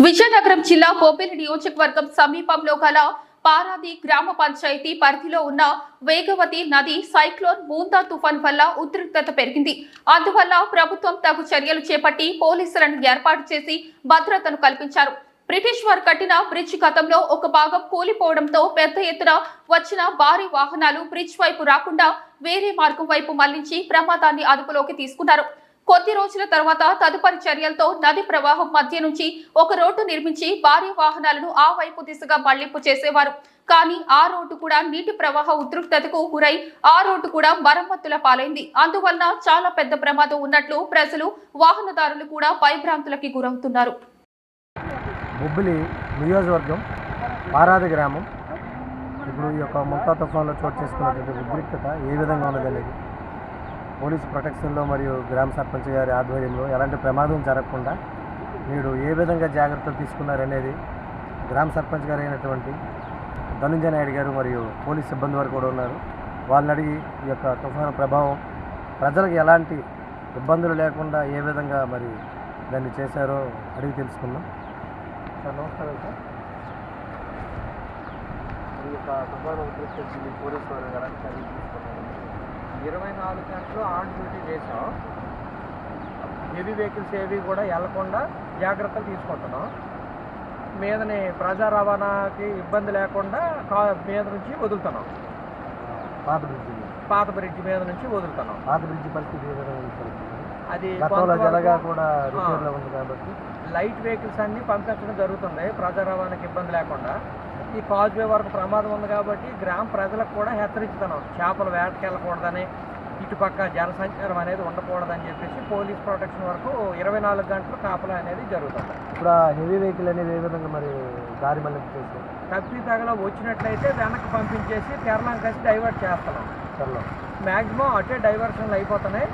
విజయనగరం జిల్లా బొబ్బిలి నియోజకవర్గం సమీపంలో గల పారాది గ్రామ పంచాయతీ పరిధిలో ఉన్న వేగవతి నది సైక్లోన్ మూందా తుఫాన్ వల్ల ఉద్రిక్తత పెరిగింది. అందువల్ల ప్రభుత్వం తగు చర్యలు చేపట్టి పోలీసులను ఏర్పాటు చేసి భద్రతను కల్పించారు. బ్రిటిష్ వారు కట్టిన బ్రిడ్జ్ గతంలో ఒక భాగం కూలిపోవడంతో పెద్ద ఎత్తున వచ్చిన భారీ వాహనాలు బ్రిడ్జ్ వైపు రాకుండా వేరే మార్గం వైపు మళ్లించి ప్రమాదాన్ని అదుపులోకి తీసుకున్నారు. కొద్ది రోజుల తర్వాత తదుపరి చర్యలతో నది ప్రవాహం మధ్య నుంచి ఒక రోడ్డు నిర్మించి భారీ వాహనాలను ఆ వైపు దిశగా మళ్లింపు చేసేవారు. కానీ ఆ రోడ్డు కూడా నీటి ప్రవాహ ఉద్రిక్తతకు గురై ఆ రోడ్డు కూడా మరమ్మతుల పాలైంది. అందువలన చాలా పెద్ద ప్రమాదం ఉన్నట్లు ప్రజలు, వాహనదారులు కూడా భయభ్రాంతులకి గురవుతున్నారు. బొబ్బిలి నియోజకవర్గం పారాది గ్రామం ఇప్పుడు ఈ యొక్క ముంతా తుఫాన్లో చోటు చేసుకున్నటువంటి ఉద్రిక్తత ఏ విధంగా ఉన్నదనేది పోలీస్ ప్రొటెక్షన్లో మరియు గ్రామ సర్పంచ్ గారి ఆధ్వర్యంలో ఎలాంటి ప్రమాదం జరగకుండా మీరు ఏ విధంగా జాగ్రత్తలు తీసుకున్నారనేది గ్రామ సర్పంచ్ గారు అయినటువంటి ధనుంజయ నాయుడు గారు మరియు పోలీస్ సిబ్బంది వారు కూడా ఉన్నారు. వాళ్ళని అడిగి ఈ యొక్క తుఫాను ప్రభావం ప్రజలకు ఎలాంటి ఇబ్బందులు లేకుండా ఏ విధంగా మరి దాన్ని చేశారో అడిగి తెలుసుకుందాం. సార్ నమస్కారం సార్. ఈ యొక్క తుఫాను ఉద్రిక్తతకి పోలీసు వారు ఎలాంటి చర్యలు తీసుకున్నారు? 24 గంటలు ఆన్ డ్యూటీ చేసాం. హెవీ వెహికల్స్ ఏవి కూడా వెళ్లకుండా జాగ్రత్తలు తీసుకుంటున్నాం. మీదని ప్రజా రవాణాకి ఇబ్బంది లేకుండా మీద నుంచి వదులుతున్నాం. పాత బ్రిడ్జ్ మీద నుంచి వదులుతున్నాం. పాత బ్రిడ్జ్ పరిస్థితి అది కూడా ఉంది కాబట్టి లైట్ వెహికల్స్ అన్నీ పంపించడం జరుగుతుంది ప్రజా రవాణాకి ఇబ్బంది లేకుండా. ఈ కాజ్వే వరకు ప్రమాదం ఉంది కాబట్టి గ్రామ ప్రజలకు కూడా హెచ్చరిస్తున్నాం. చేపలు వేటకెళ్ళకూడదని, ఇటుపక్క జనసంచారం అనేది ఉండకూడదని చెప్పేసి పోలీస్ ప్రొటెక్షన్ వరకు 24 గంటలు కాపలా అనేది జరుగుతుంది. ఇప్పుడు హెవీ వెహికల్ అనేది ఏ విధంగా మరి దారి మళ్ళీ చేసి కప్పి తగల వచ్చినట్లయితే వెనక్కి పంపించేసి కేరళం కలిసి డైవర్ట్ చేస్తున్నాం. మ్యాక్సిమం అటే డైవర్షన్లు అయిపోతున్నాయి.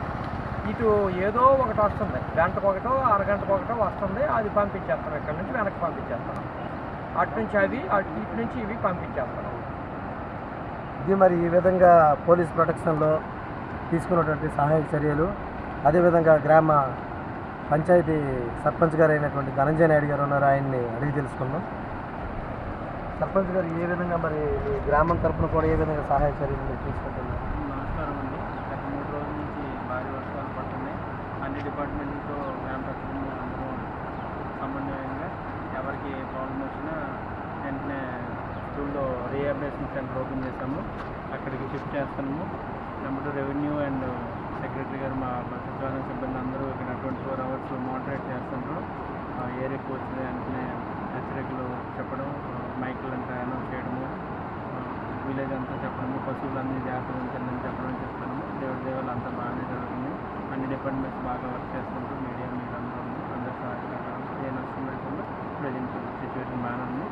ఇటు ఏదో ఒకటి వస్తుంది, గంటకు ఒకటో అరగంటకు ఒకటో వస్తుంది, అది పంపించేస్తాం. ఇక్కడ నుంచి వెనక్కి పంపించేస్తున్నాం. అటు నుంచి అవి ఇటు నుంచి ఇవి పంపించేస్తున్నాం. ఇది మరి ఈ విధంగా పోలీస్ ప్రొటెక్షన్లో తీసుకున్నటువంటి సహాయక చర్యలు, అదేవిధంగా గ్రామ పంచాయతీ సర్పంచ్ గారు అయినటువంటి ధనంజయ నాయుడు గారు ఉన్నారు. ఆయన్ని అడిగి తెలుసుకుందాం. సర్పంచ్ గారు ఏ విధంగా మరి మీ గ్రామం తరఫున కూడా ఏ విధంగా సహాయక చర్యలు మీరు తీసుకుంటున్నారు? నమస్కారం అండి. గత 3 రోజుల నుంచి భారీ వర్షాలు పడుతున్నాయి. అన్ని డిపార్ట్మెంట్లతో గ్రామ ప్రజలు అందరూ సమన్వయంగా ఎవరికి ఏ ప్రాబ్లం వచ్చినా వెంటనే స్కూల్లో రీహాబిలిటేషన్ సెంటర్ ఓపెన్ చేసాము. అక్కడికి షిఫ్ట్ చేస్తున్నాము. నెంబర్ రెవెన్యూ అండ్ సెక్రటరీ గారు మా సచివాలయం సిబ్బంది అందరూ ఇక్కడ 24 అవర్స్ మానిటరేట్ చేస్తున్నారు. ఏరియాకి వచ్చిన వెంటనే హెచ్చరికలు చెప్పడం, మైకులు అంతా అనౌన్స్ చేయడము, విలేజ్ అంతా చెప్పడము, పశువులన్నీ జాగ్రత్తగా ఉంటుందని చెప్తాము. దేవుళ్ళు అంతా బాగానే జరుగుతుంది. అన్ని డిపార్ట్మెంట్స్ బాగా వర్క్ చేసుకుంటూ మీడియా మీరు అందరూ సహాయకరంగా ఏ నష్టం లేకుండా ప్రజెంట్ సిచ్యువేషన్ బాగానే ఉంది.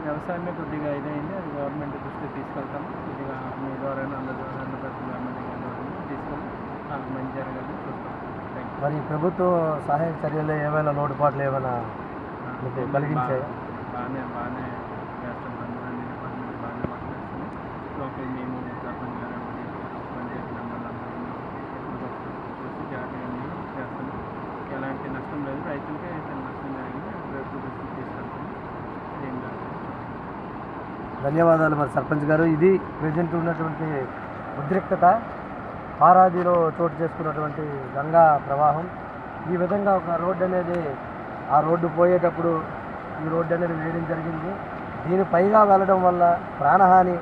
వ్యవసాయమే కొద్దిగా ఇదైంది, అది గవర్నమెంట్ దృష్టికి తీసుకెళ్తాము. కొద్దిగా మీ ద్వారా అందరి ద్వారా ప్రతి ఎమ్మెల్యే ద్వారా తీసుకొని మంచి జరగాలని చూస్తాం. మరి ప్రభుత్వ సహాయక చర్యలు ఏమైనా లోటుపాట్లు ఏమైనా కలిగించాయి? బాగానే చేస్తాం. అన్ని డిపార్ట్మెంట్ బాగానే వర్క్ చేస్తుంది. లోకల్ మేము సర్పంచ్ గారు పంచాయతీ మెంబర్లు అందరూ చూసి జాగ్రత్తగా చేస్తాము. ఎలాంటి నష్టం లేదు. రైతులకే నష్టం జరిగింది. రైతు దృష్టికి తీసుకెళ్తాము. ఏం కాదు. ధన్యవాదాలు మరి సర్పంచ్ గారు. ఇది ప్రజెంట్ ఉన్నటువంటి ఉద్రిక్తత, పారాదిలో చోటు చేసుకున్నటువంటి గంగా ప్రవాహం. ఈ విధంగా ఒక రోడ్డు అనేది ఆ రోడ్డు పోయేటప్పుడు ఈ రోడ్డు అనేది వేయడం జరిగింది. దీని పైగా వెళ్ళడం వల్ల ప్రాణహాని,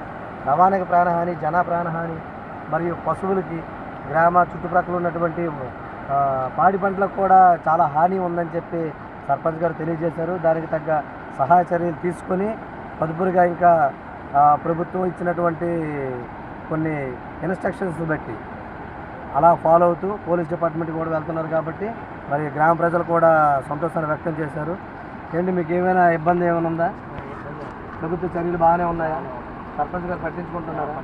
రవాణాకి ప్రాణహాని, జన ప్రాణహాని మరియు పశువులకి, గ్రామ చుట్టుప్రక్కల ఉన్నటువంటి పాడి పంటలకు కూడా చాలా హాని ఉందని చెప్పి సర్పంచ్ గారు తెలియజేశారు. దానికి తగ్గ సహాయ చర్యలు తీసుకొని తదుపరిగా ఇంకా ప్రభుత్వం ఇచ్చినటువంటి కొన్ని ఇన్స్ట్రక్షన్స్ బట్టి అలా ఫాలో అవుతూ పోలీస్ డిపార్ట్మెంట్కి కూడా వెళ్తున్నారు. కాబట్టి మరి గ్రామ ప్రజలు కూడా సంతోషాన్ని వ్యక్తం చేశారు. ఏంటి మీకు ఏమైనా ఇబ్బంది ఏమైనా ఉందా? ప్రభుత్వ చర్యలు బాగానే ఉన్నాయా? సర్పంచ్ గారు పట్టించుకుంటున్నారా?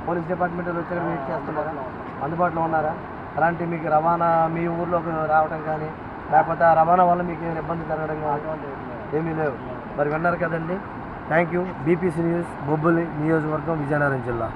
పోలీస్ డిపార్ట్మెంట్ వచ్చి వెయిట్ చేస్తున్నారా? అందుబాటులో ఉన్నారా? అలాంటి మీకు రవాణా మీ ఊర్లోకి రావడం కానీ లేకపోతే ఆ రవాణా వల్ల మీకు ఏమైనా ఇబ్బంది జరగడం కానీ ఏమీ లేవు. మరి విన్నారు కదండి. Thank you. BPC news, Bobbili నియోజకవర్గం, విజయనగరం జిల్లా.